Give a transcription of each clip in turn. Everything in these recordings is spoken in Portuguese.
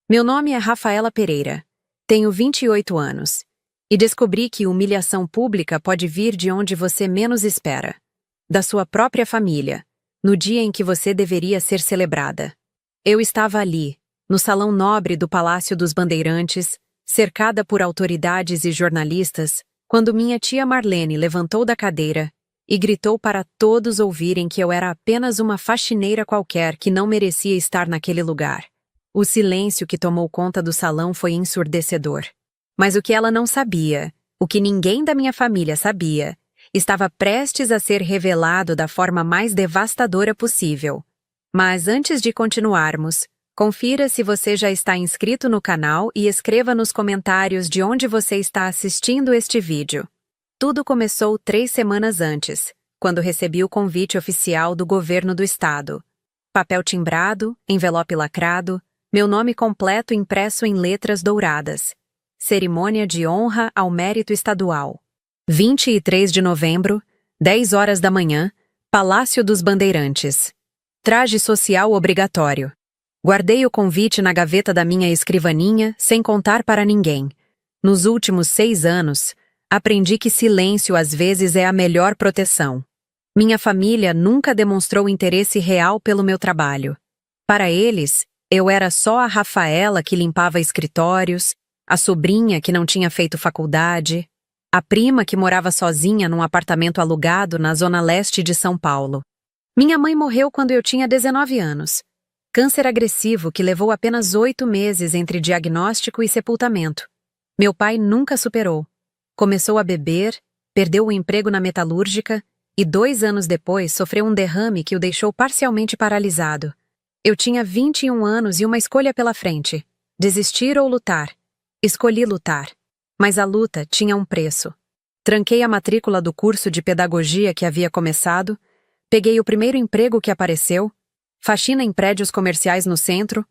Meu nome é Rafaela Pereira. Tenho 28 anos. E descobri que humilhação pública pode vir de onde você menos espera. Da sua própria família, no dia em que você deveria ser celebrada. Eu estava ali, no salão nobre do Palácio dos Bandeirantes, cercada por autoridades e jornalistas, quando minha tia Marlene levantou da cadeira e gritou para todos ouvirem que eu era apenas uma faxineira qualquer que não merecia estar naquele lugar. O silêncio que tomou conta do salão foi ensurdecedor. Mas o que ela não sabia, o que ninguém da minha família sabia, estava prestes a ser revelado da forma mais devastadora possível. Mas antes de continuarmos, confira se você já está inscrito no canal e escreva nos comentários de onde você está assistindo este vídeo. Tudo começou 3 semanas antes, quando recebi o convite oficial do governo do estado. Papel timbrado, envelope lacrado, meu nome completo impresso em letras douradas. Cerimônia de honra ao mérito estadual. 23 de novembro, 10 horas da manhã, Palácio dos Bandeirantes. Traje social obrigatório. Guardei o convite na gaveta da minha escrivaninha sem contar para ninguém. Nos últimos 6 anos, aprendi que silêncio às vezes é a melhor proteção. Minha família nunca demonstrou interesse real pelo meu trabalho. Para eles, eu era só a Rafaela que limpava escritórios, a sobrinha que não tinha feito faculdade, a prima que morava sozinha num apartamento alugado na zona leste de São Paulo. Minha mãe morreu quando eu tinha 19 anos. Câncer agressivo que levou apenas 8 meses entre diagnóstico e sepultamento. Meu pai nunca superou. Começou a beber, perdeu o emprego na metalúrgica e 2 anos depois sofreu um derrame que o deixou parcialmente paralisado. Eu tinha 21 anos e uma escolha pela frente: desistir ou lutar. Escolhi lutar. Mas a luta tinha um preço. Tranquei a matrícula do curso de pedagogia que havia começado, peguei o primeiro emprego que apareceu, faxina em prédios comerciais no centro,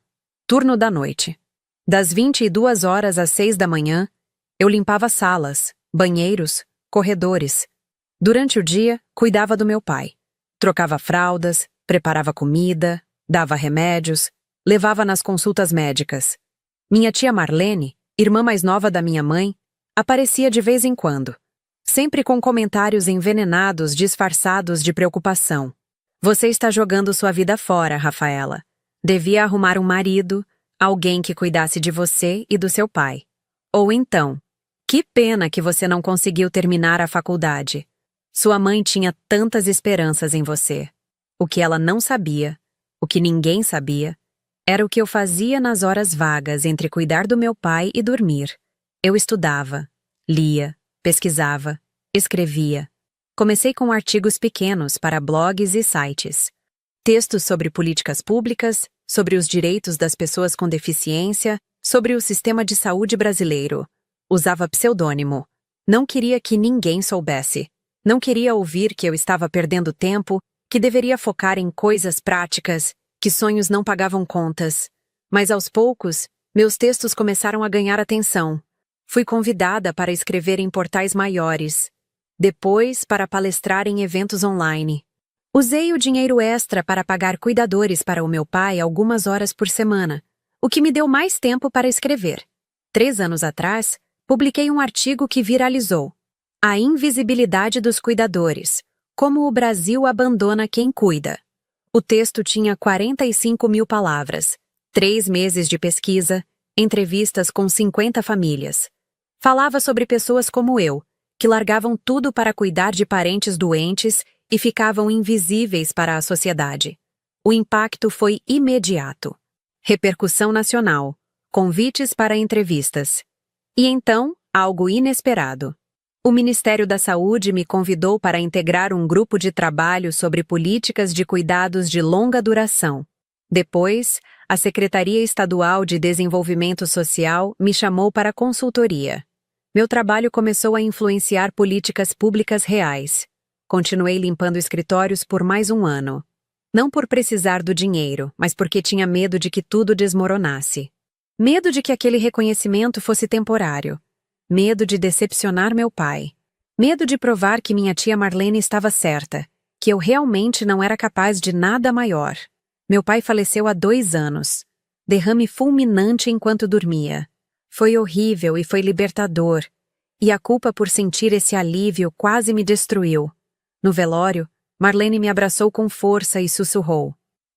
turno da noite. Das 22 horas às 6 da manhã, eu limpava salas, banheiros, corredores. Durante o dia, cuidava do meu pai. Trocava fraldas, preparava comida, dava remédios, levava nas consultas médicas. Minha tia Marlene, irmã mais nova da minha mãe, aparecia de vez em quando, sempre com comentários envenenados disfarçados de preocupação. Você está jogando sua vida fora, Rafaela. Devia arrumar um marido, alguém que cuidasse de você e do seu pai. Ou então, que pena que você não conseguiu terminar a faculdade. Sua mãe tinha tantas esperanças em você. O que ela não sabia, o que ninguém sabia, era o que eu fazia nas horas vagas entre cuidar do meu pai e dormir. Eu estudava, lia, pesquisava, escrevia. Comecei com artigos pequenos para blogs e sites. Textos sobre políticas públicas, sobre os direitos das pessoas com deficiência, sobre o sistema de saúde brasileiro. Usava pseudônimo. Não queria que ninguém soubesse. Não queria ouvir que eu estava perdendo tempo, que deveria focar em coisas práticas, que sonhos não pagavam contas. Mas aos poucos, meus textos começaram a ganhar atenção. Fui convidada para escrever em portais maiores. Depois, para palestrar em eventos online. Usei o dinheiro extra para pagar cuidadores para o meu pai algumas horas por semana, o que me deu mais tempo para escrever. 3 anos atrás, publiquei um artigo que viralizou. A invisibilidade dos cuidadores. Como o Brasil abandona quem cuida. O texto tinha 45 mil palavras, 3 meses de pesquisa, entrevistas com 50 famílias. Falava sobre pessoas como eu, que largavam tudo para cuidar de parentes doentes e ficavam invisíveis para a sociedade. O impacto foi imediato. Repercussão nacional, convites para entrevistas. E então, algo inesperado. O Ministério da Saúde me convidou para integrar um grupo de trabalho sobre políticas de cuidados de longa duração. Depois, a Secretaria Estadual de Desenvolvimento Social me chamou para consultoria. Meu trabalho começou a influenciar políticas públicas reais. Continuei limpando escritórios por mais um ano. Não por precisar do dinheiro, mas porque tinha medo de que tudo desmoronasse. Medo de que aquele reconhecimento fosse temporário. Medo de decepcionar meu pai. Medo de provar que minha tia Marlene estava certa, que eu realmente não era capaz de nada maior. Meu pai faleceu há 2 anos. Derrame fulminante enquanto dormia. Foi horrível e foi libertador. E a culpa por sentir esse alívio quase me destruiu. No velório, Marlene me abraçou com força e sussurrou: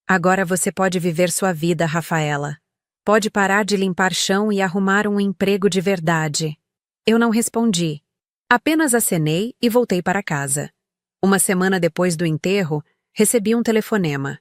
"Agora você pode viver sua vida, Rafaela. Pode parar de limpar chão e arrumar um emprego de verdade." Eu não respondi. Apenas acenei e voltei para casa. Uma semana depois do enterro, recebi um telefonema.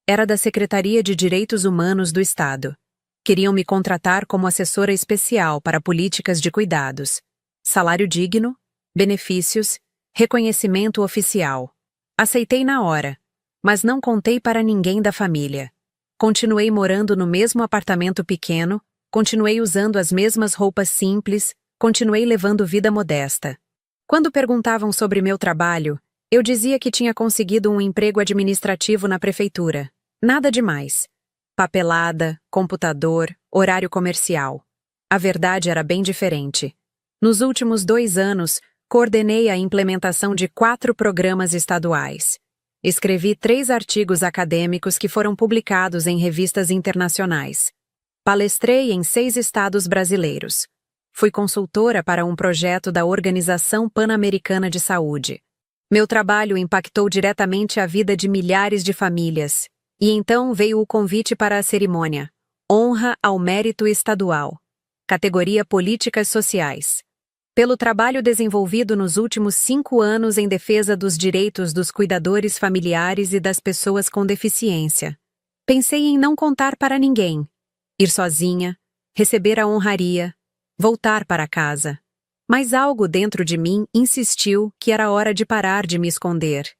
Era da Secretaria de Direitos Humanos do Estado. Queriam me contratar como assessora especial para políticas de cuidados. Salário digno, benefícios, reconhecimento oficial. Aceitei na hora, mas não contei para ninguém da família. Continuei morando no mesmo apartamento pequeno, continuei usando as mesmas roupas simples, continuei levando vida modesta. Quando perguntavam sobre meu trabalho, eu dizia que tinha conseguido um emprego administrativo na prefeitura. Nada demais. Papelada, computador, horário comercial. A verdade era bem diferente. Nos últimos 2 anos, coordenei a implementação de 4 programas estaduais. Escrevi 3 artigos acadêmicos que foram publicados em revistas internacionais. Palestrei em 6 estados brasileiros. Fui consultora para um projeto da Organização Pan-Americana de Saúde. Meu trabalho impactou diretamente a vida de milhares de famílias. E então veio o convite para a cerimônia. Honra ao Mérito Estadual. Categoria Políticas Sociais. Pelo trabalho desenvolvido nos últimos 5 anos em defesa dos direitos dos cuidadores familiares e das pessoas com deficiência. Pensei em não contar para ninguém. Ir sozinha, receber a honraria, voltar para casa. Mas algo dentro de mim insistiu que era hora de parar de me esconder.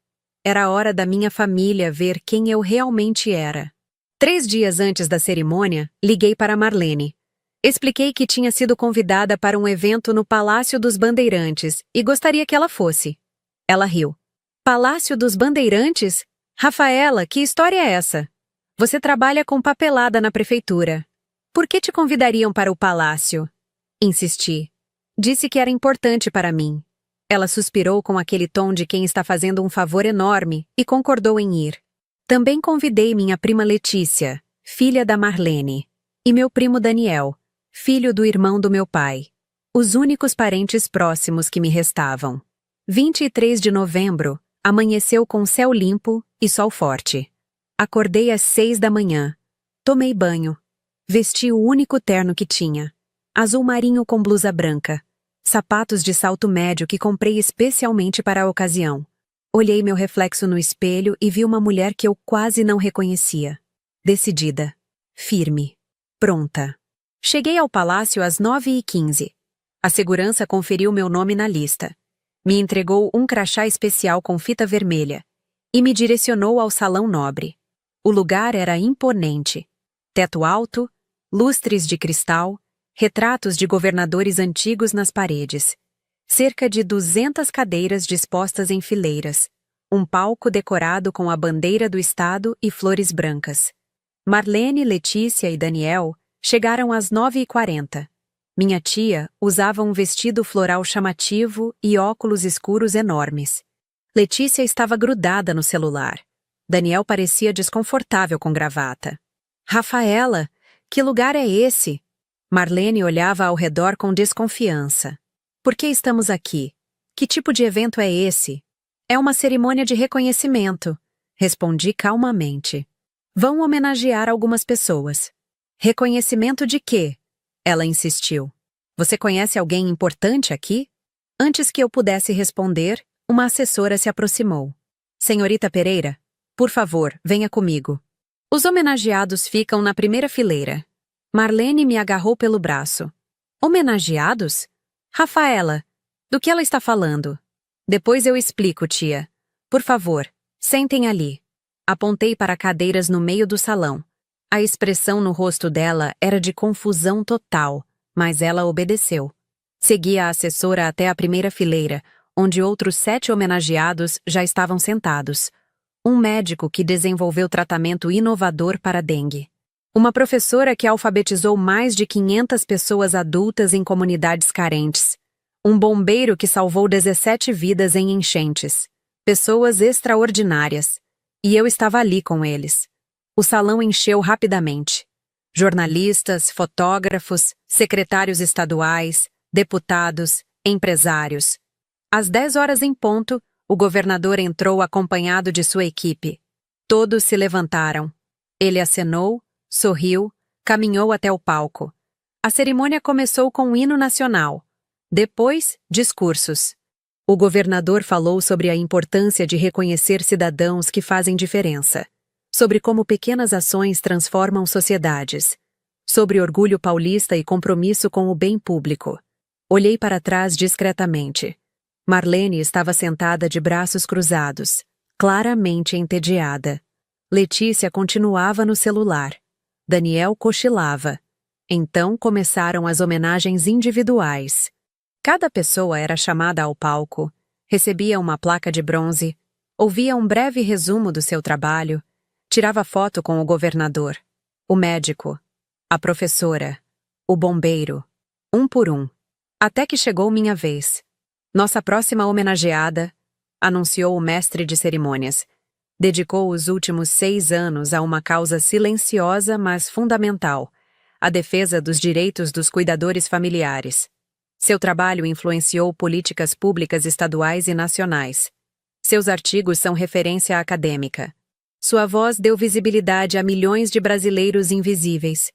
Era hora da minha família ver quem eu realmente era. 3 dias antes da cerimônia, liguei para Marlene. Expliquei que tinha sido convidada para um evento no Palácio dos Bandeirantes e gostaria que ela fosse. Ela riu. Palácio dos Bandeirantes? Rafaela, que história é essa? Você trabalha com papelada na prefeitura. Por que te convidariam para o palácio? Insisti. Disse que era importante para mim. Ela suspirou com aquele tom de quem está fazendo um favor enorme e concordou em ir. Também convidei minha prima Letícia, filha da Marlene, e meu primo Daniel, filho do irmão do meu pai. Os únicos parentes próximos que me restavam. 23 de novembro, amanheceu com céu limpo e sol forte. Acordei às 6 da manhã. Tomei banho. Vesti o único terno que tinha. Azul marinho com blusa branca. Sapatos de salto médio que comprei especialmente para a ocasião. Olhei meu reflexo no espelho e vi uma mulher que eu quase não reconhecia. Decidida. Firme. Pronta. Cheguei ao palácio às 9h15. A segurança conferiu meu nome na lista. Me entregou um crachá especial com fita vermelha e me direcionou ao salão nobre. O lugar era imponente. Teto alto, lustres de cristal, retratos de governadores antigos nas paredes. Cerca de 200 cadeiras dispostas em fileiras. Um palco decorado com a bandeira do estado e flores brancas. Marlene, Letícia e Daniel chegaram às 9h40. Minha tia usava um vestido floral chamativo e óculos escuros enormes. Letícia estava grudada no celular. Daniel parecia desconfortável com gravata. Rafaela, que lugar é esse? Marlene olhava ao redor com desconfiança. Por que estamos aqui? Que tipo de evento é esse? É uma cerimônia de reconhecimento, respondi calmamente. Vão homenagear algumas pessoas. Reconhecimento de quê? Ela insistiu. Você conhece alguém importante aqui? Antes que eu pudesse responder, uma assessora se aproximou. Senhorita Pereira, por favor, venha comigo. Os homenageados ficam na primeira fileira. Marlene me agarrou pelo braço. Homenageados? Rafaela, do que ela está falando? Depois eu explico, tia. Por favor, sentem ali. Apontei para cadeiras no meio do salão. A expressão no rosto dela era de confusão total, mas ela obedeceu. Segui a assessora até a primeira fileira, onde outros 7 homenageados já estavam sentados. Um médico que desenvolveu tratamento inovador para a dengue. Uma professora que alfabetizou mais de 500 pessoas adultas em comunidades carentes. Um bombeiro que salvou 17 vidas em enchentes. Pessoas extraordinárias. E eu estava ali com eles. O salão encheu rapidamente. jornalistas, fotógrafos, secretários estaduais, deputados, empresários. Às 10 horas em ponto, o governador entrou acompanhado de sua equipe. Todos se levantaram. Ele acenou, sorriu, caminhou até o palco. A cerimônia começou com um hino nacional. Depois, discursos. O governador falou sobre a importância de reconhecer cidadãos que fazem diferença, sobre como pequenas ações transformam sociedades, sobre orgulho paulista e compromisso com o bem público. Olhei para trás discretamente. Marlene estava sentada de braços cruzados, claramente entediada. Letícia continuava no celular. Daniel cochilava. Então começaram as homenagens individuais. Cada pessoa era chamada ao palco, recebia uma placa de bronze, ouvia um breve resumo do seu trabalho, tirava foto com o governador, o médico, a professora, o bombeiro, um por um. Até que chegou minha vez. Nossa próxima homenageada, anunciou o mestre de cerimônias, dedicou os últimos 6 anos a uma causa silenciosa, mas fundamental, a defesa dos direitos dos cuidadores familiares. Seu trabalho influenciou políticas públicas estaduais e nacionais. Seus artigos são referência acadêmica. Sua voz deu visibilidade a milhões de brasileiros invisíveis.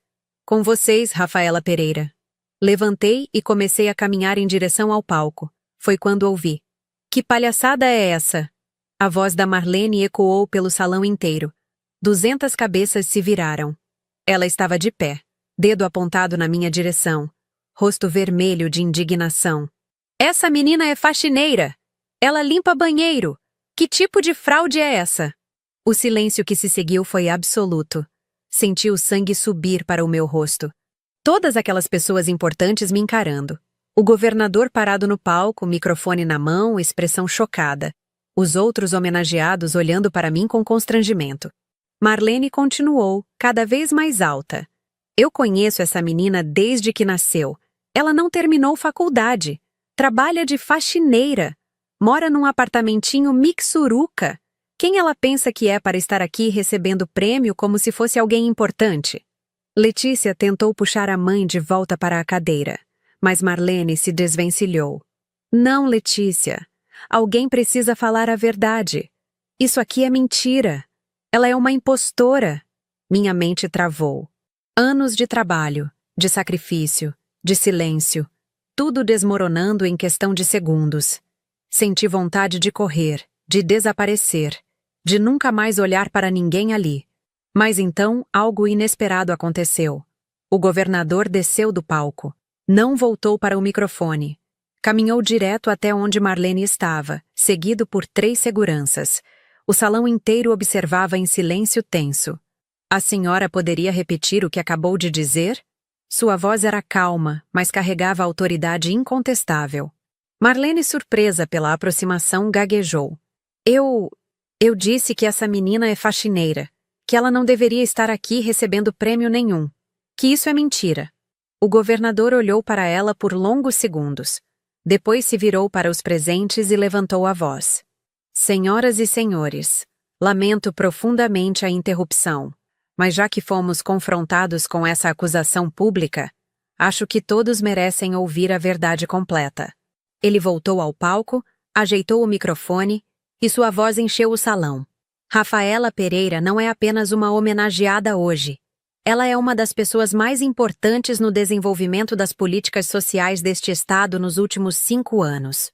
Com vocês, Rafaela Pereira. Levantei e comecei a caminhar em direção ao palco. Foi quando ouvi. Que palhaçada é essa? A voz da Marlene ecoou pelo salão inteiro. 200 cabeças se viraram. Ela estava de pé, dedo apontado na minha direção, rosto vermelho de indignação. Essa menina é faxineira! Ela limpa banheiro! Que tipo de fraude é essa? O silêncio que se seguiu foi absoluto. Senti o sangue subir para o meu rosto. Todas aquelas pessoas importantes me encarando. O governador parado no palco, microfone na mão, expressão chocada. Os outros homenageados olhando para mim com constrangimento. Marlene continuou, cada vez mais alta. Eu conheço essa menina desde que nasceu. Ela não terminou faculdade. Trabalha de faxineira. Mora num apartamentinho mixuruca. Quem ela pensa que é para estar aqui recebendo prêmio como se fosse alguém importante? Letícia tentou puxar a mãe de volta para a cadeira, mas Marlene se desvencilhou. Não, Letícia. Alguém precisa falar a verdade. Isso aqui é mentira. Ela é uma impostora. Minha mente travou. Anos de trabalho, de sacrifício, de silêncio, tudo desmoronando em questão de segundos. Senti vontade de correr, de desaparecer, de nunca mais olhar para ninguém ali. Mas então algo inesperado aconteceu. O governador desceu do palco. Não voltou para o microfone. Caminhou direto até onde Marlene estava, seguido por 3 seguranças. O salão inteiro observava em silêncio tenso. A senhora poderia repetir o que acabou de dizer? Sua voz era calma, mas carregava autoridade incontestável. Marlene, surpresa pela aproximação, gaguejou. Eu disse que essa menina é faxineira, que ela não deveria estar aqui recebendo prêmio nenhum, que isso é mentira. O governador olhou para ela por longos segundos. Depois se virou para os presentes e levantou a voz. Senhoras e senhores, lamento profundamente a interrupção, mas já que fomos confrontados com essa acusação pública, acho que todos merecem ouvir a verdade completa. Ele voltou ao palco, ajeitou o microfone e sua voz encheu o salão. Rafaela Pereira não é apenas uma homenageada hoje. Ela é uma das pessoas mais importantes no desenvolvimento das políticas sociais deste estado nos últimos 5 anos.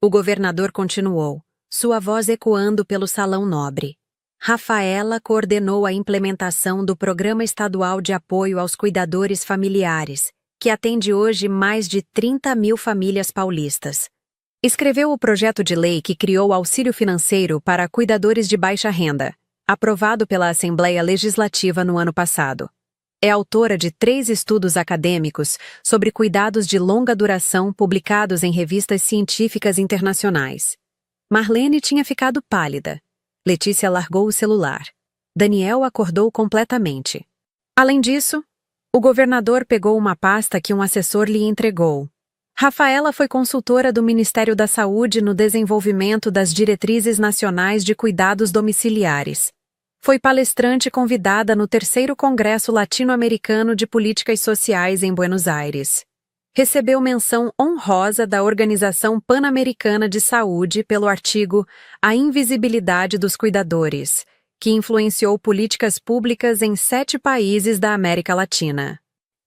O governador continuou, sua voz ecoando pelo salão nobre. Rafaela coordenou a implementação do Programa Estadual de Apoio aos Cuidadores Familiares, que atende hoje mais de 30 mil famílias paulistas. Escreveu o projeto de lei que criou auxílio financeiro para cuidadores de baixa renda, aprovado pela Assembleia Legislativa no ano passado. É autora de 3 estudos acadêmicos sobre cuidados de longa duração publicados em revistas científicas internacionais. Marlene tinha ficado pálida. Letícia largou o celular. Daniel acordou completamente. Além disso, o governador pegou uma pasta que um assessor lhe entregou. Rafaela foi consultora do Ministério da Saúde no desenvolvimento das diretrizes nacionais de cuidados domiciliares. Foi palestrante convidada no terceiro Congresso Latino-Americano de Políticas Sociais em Buenos Aires. Recebeu menção honrosa da Organização Pan-Americana de Saúde pelo artigo A Invisibilidade dos Cuidadores, que influenciou políticas públicas em 7 países da América Latina.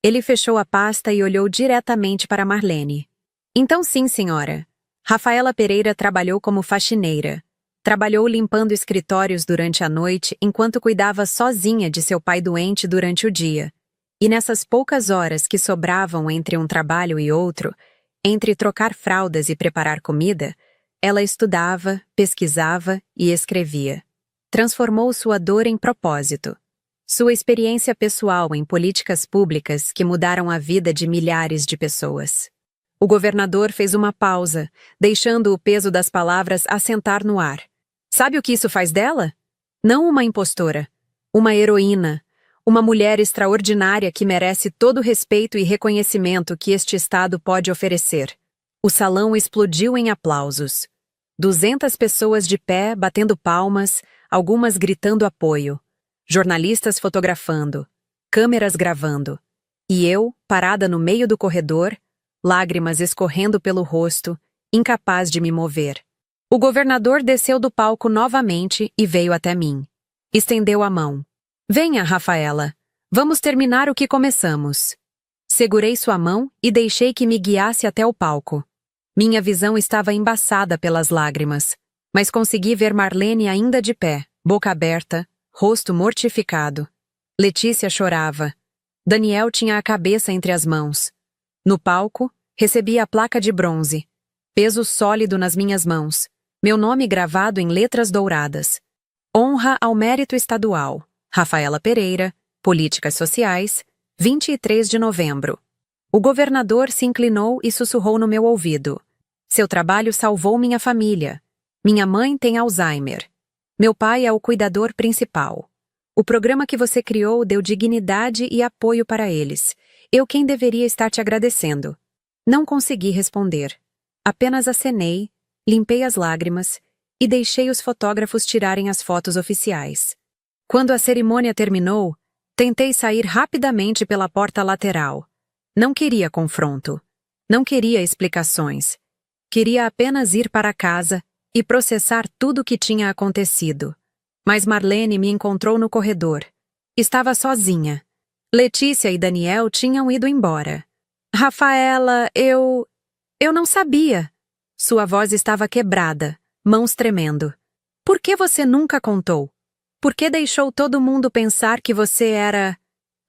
Ele fechou a pasta e olhou diretamente para Marlene. Então sim, senhora. Rafaela Pereira trabalhou como faxineira. Trabalhou limpando escritórios durante a noite enquanto cuidava sozinha de seu pai doente durante o dia. E nessas poucas horas que sobravam entre um trabalho e outro, entre trocar fraldas e preparar comida, ela estudava, pesquisava e escrevia. Transformou sua dor em propósito. Sua experiência pessoal em políticas públicas que mudaram a vida de milhares de pessoas. O governador fez uma pausa, deixando o peso das palavras assentar no ar. Sabe o que isso faz dela? Não uma impostora, uma heroína, uma mulher extraordinária que merece todo o respeito e reconhecimento que este Estado pode oferecer. O salão explodiu em aplausos. 200 pessoas de pé, batendo palmas, algumas gritando apoio. Jornalistas fotografando, câmeras gravando. E eu, parada no meio do corredor, lágrimas escorrendo pelo rosto, incapaz de me mover. O governador desceu do palco novamente e veio até mim. Estendeu a mão. Venha, Rafaela. Vamos terminar o que começamos. Segurei sua mão e deixei que me guiasse até o palco. Minha visão estava embaçada pelas lágrimas, mas consegui ver Marlene ainda de pé, boca aberta, rosto mortificado. Letícia chorava. Daniel tinha a cabeça entre as mãos. No palco, recebi a placa de bronze. Peso sólido nas minhas mãos. Meu nome gravado em letras douradas. Honra ao mérito estadual. Rafaela Pereira, Políticas Sociais, 23 de novembro. O governador se inclinou e sussurrou no meu ouvido. Seu trabalho salvou minha família. Minha mãe tem Alzheimer. Meu pai é o cuidador principal. O programa que você criou deu dignidade e apoio para eles. Eu quem deveria estar te agradecendo. Não consegui responder. Apenas acenei, limpei as lágrimas e deixei os fotógrafos tirarem as fotos oficiais. Quando a cerimônia terminou, tentei sair rapidamente pela porta lateral. Não queria confronto. Não queria explicações. Queria apenas ir para casa e processar tudo o que tinha acontecido. Mas Marlene me encontrou no corredor. Estava sozinha. Letícia e Daniel tinham ido embora. Rafaela, eu não sabia. Sua voz estava quebrada, mãos tremendo. Por que você nunca contou? Por que deixou todo mundo pensar que você era...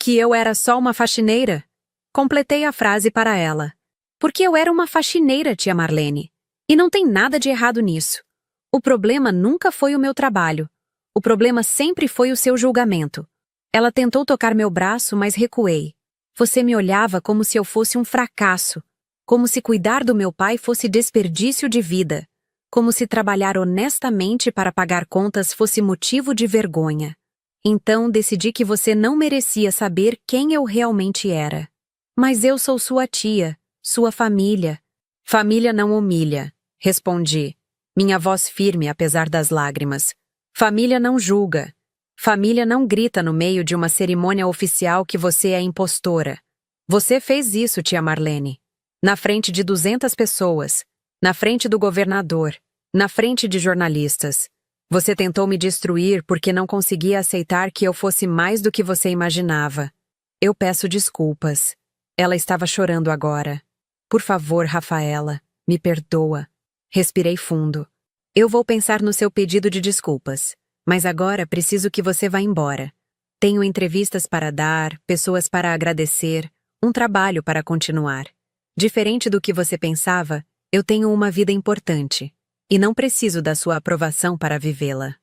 que eu era só uma faxineira? Completei a frase para ela. Porque eu era uma faxineira, tia Marlene. E não tem nada de errado nisso. O problema nunca foi o meu trabalho. O problema sempre foi o seu julgamento. Ela tentou tocar meu braço, mas recuei. Você me olhava como se eu fosse um fracasso. Como se cuidar do meu pai fosse desperdício de vida. Como se trabalhar honestamente para pagar contas fosse motivo de vergonha. Então decidi que você não merecia saber quem eu realmente era. Mas eu sou sua tia, sua família. Família não humilha, respondi, minha voz firme apesar das lágrimas. Família não julga. Família não grita no meio de uma cerimônia oficial que você é impostora. Você fez isso, tia Marlene. Na frente de 200 pessoas, na frente do governador, na frente de jornalistas. Você tentou me destruir porque não conseguia aceitar que eu fosse mais do que você imaginava. Eu peço desculpas. Ela estava chorando agora. Por favor, Rafaela, me perdoa. Respirei fundo. Eu vou pensar no seu pedido de desculpas, mas agora preciso que você vá embora. Tenho entrevistas para dar, pessoas para agradecer, um trabalho para continuar. Diferente do que você pensava, eu tenho uma vida importante, e não preciso da sua aprovação para vivê-la.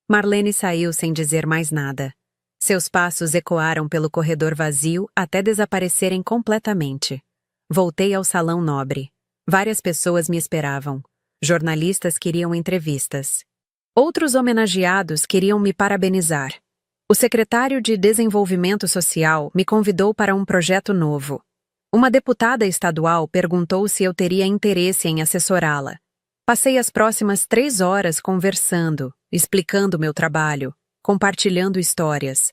Marlene saiu sem dizer mais nada. Seus passos ecoaram pelo corredor vazio até desaparecerem completamente. Voltei ao salão nobre. Várias pessoas me esperavam. Jornalistas queriam entrevistas. Outros homenageados queriam me parabenizar. O secretário de Desenvolvimento Social me convidou para um projeto novo. Uma deputada estadual perguntou se eu teria interesse em assessorá-la. Passei as próximas 3 horas conversando, explicando meu trabalho. compartilhando histórias.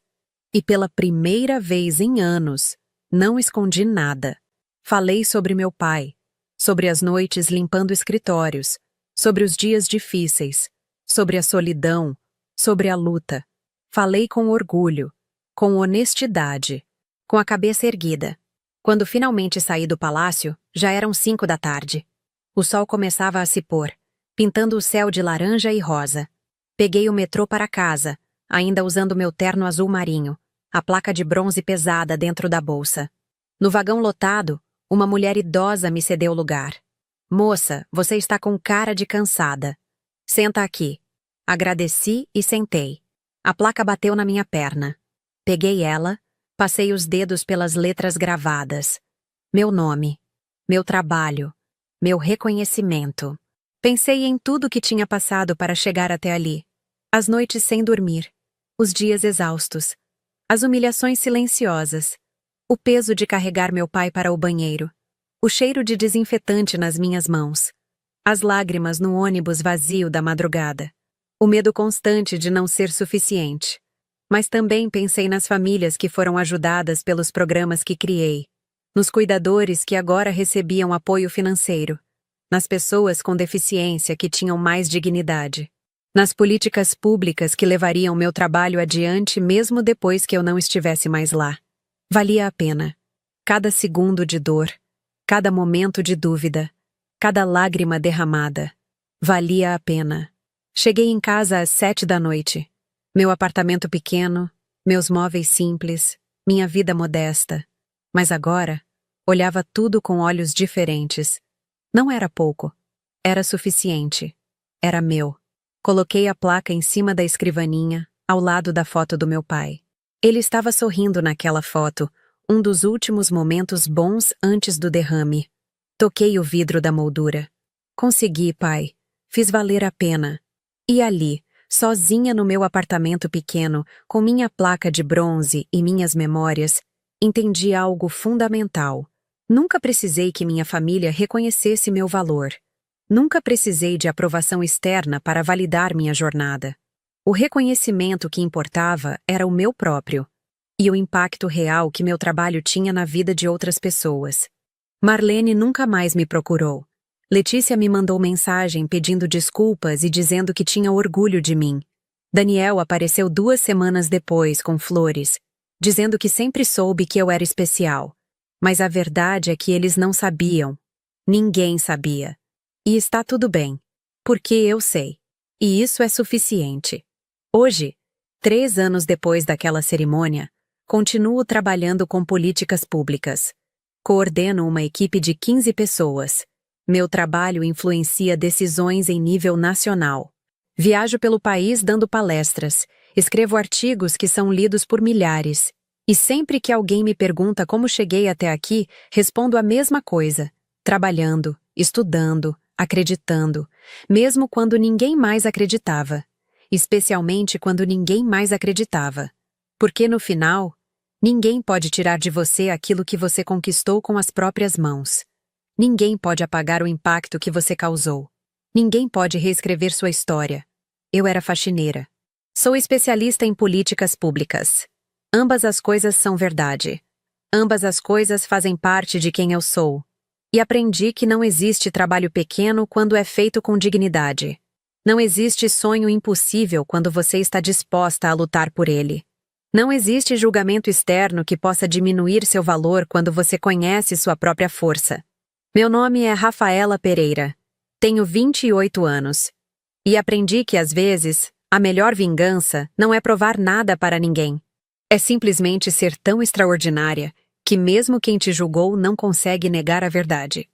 E pela primeira vez em anos, não escondi nada. Falei sobre meu pai, sobre as noites limpando escritórios, sobre os dias difíceis, sobre a solidão, sobre a luta. Falei com orgulho, com honestidade, com a cabeça erguida. Quando finalmente saí do palácio, já eram 5 da tarde. O sol começava a se pôr, pintando o céu de laranja e rosa. Peguei o metrô para casa, ainda usando meu terno azul marinho, a placa de bronze pesada dentro da bolsa. No vagão lotado, uma mulher idosa me cedeu lugar. Moça, você está com cara de cansada. Senta aqui. Agradeci e sentei. A placa bateu na minha perna. Peguei ela, passei os dedos pelas letras gravadas. Meu nome, meu trabalho, meu reconhecimento. Pensei em tudo que tinha passado para chegar até ali. As noites sem dormir, os dias exaustos, as humilhações silenciosas, o peso de carregar meu pai para o banheiro, o cheiro de desinfetante nas minhas mãos, as lágrimas no ônibus vazio da madrugada, o medo constante de não ser suficiente. Mas também pensei nas famílias que foram ajudadas pelos programas que criei, nos cuidadores que agora recebiam apoio financeiro, nas pessoas com deficiência que tinham mais dignidade, nas políticas públicas que levariam meu trabalho adiante mesmo depois que eu não estivesse mais lá. Valia a pena. Cada segundo de dor, cada momento de dúvida, cada lágrima derramada. Valia a pena. Cheguei em casa às 7 da noite. Meu apartamento pequeno, meus móveis simples, minha vida modesta. Mas agora, olhava tudo com olhos diferentes. Não era pouco. Era suficiente. Era meu. Coloquei a placa em cima da escrivaninha, ao lado da foto do meu pai. Ele estava sorrindo naquela foto, um dos últimos momentos bons antes do derrame. Toquei o vidro da moldura. Consegui, pai. Fiz valer a pena. E ali, sozinha no meu apartamento pequeno, com minha placa de bronze e minhas memórias, entendi algo fundamental. Nunca precisei que minha família reconhecesse meu valor. Nunca precisei de aprovação externa para validar minha jornada. O reconhecimento que importava era o meu próprio, e o impacto real que meu trabalho tinha na vida de outras pessoas. Marlene nunca mais me procurou. Letícia me mandou mensagem pedindo desculpas e dizendo que tinha orgulho de mim. Daniel apareceu 2 semanas depois com flores, dizendo que sempre soube que eu era especial. Mas a verdade é que eles não sabiam. Ninguém sabia. E está tudo bem, porque eu sei. E isso é suficiente. Hoje, 3 anos depois daquela cerimônia, continuo trabalhando com políticas públicas. Coordeno uma equipe de 15 pessoas. Meu trabalho influencia decisões em nível nacional. Viajo pelo país dando palestras, escrevo artigos que são lidos por milhares. E sempre que alguém me pergunta como cheguei até aqui, respondo a mesma coisa: trabalhando, estudando, acreditando, mesmo quando ninguém mais acreditava. Especialmente quando ninguém mais acreditava. Porque no final, ninguém pode tirar de você aquilo que você conquistou com as próprias mãos. Ninguém pode apagar o impacto que você causou. Ninguém pode reescrever sua história. Eu era faxineira. Sou especialista em políticas públicas. Ambas as coisas são verdade. Ambas as coisas fazem parte de quem eu sou. E aprendi que não existe trabalho pequeno quando é feito com dignidade. Não existe sonho impossível quando você está disposta a lutar por ele. Não existe julgamento externo que possa diminuir seu valor quando você conhece sua própria força. Meu nome é Rafaela Pereira. Tenho 28 anos. E aprendi que, às vezes, a melhor vingança não é provar nada para ninguém. É simplesmente ser tão extraordinária que mesmo quem te julgou não consegue negar a verdade.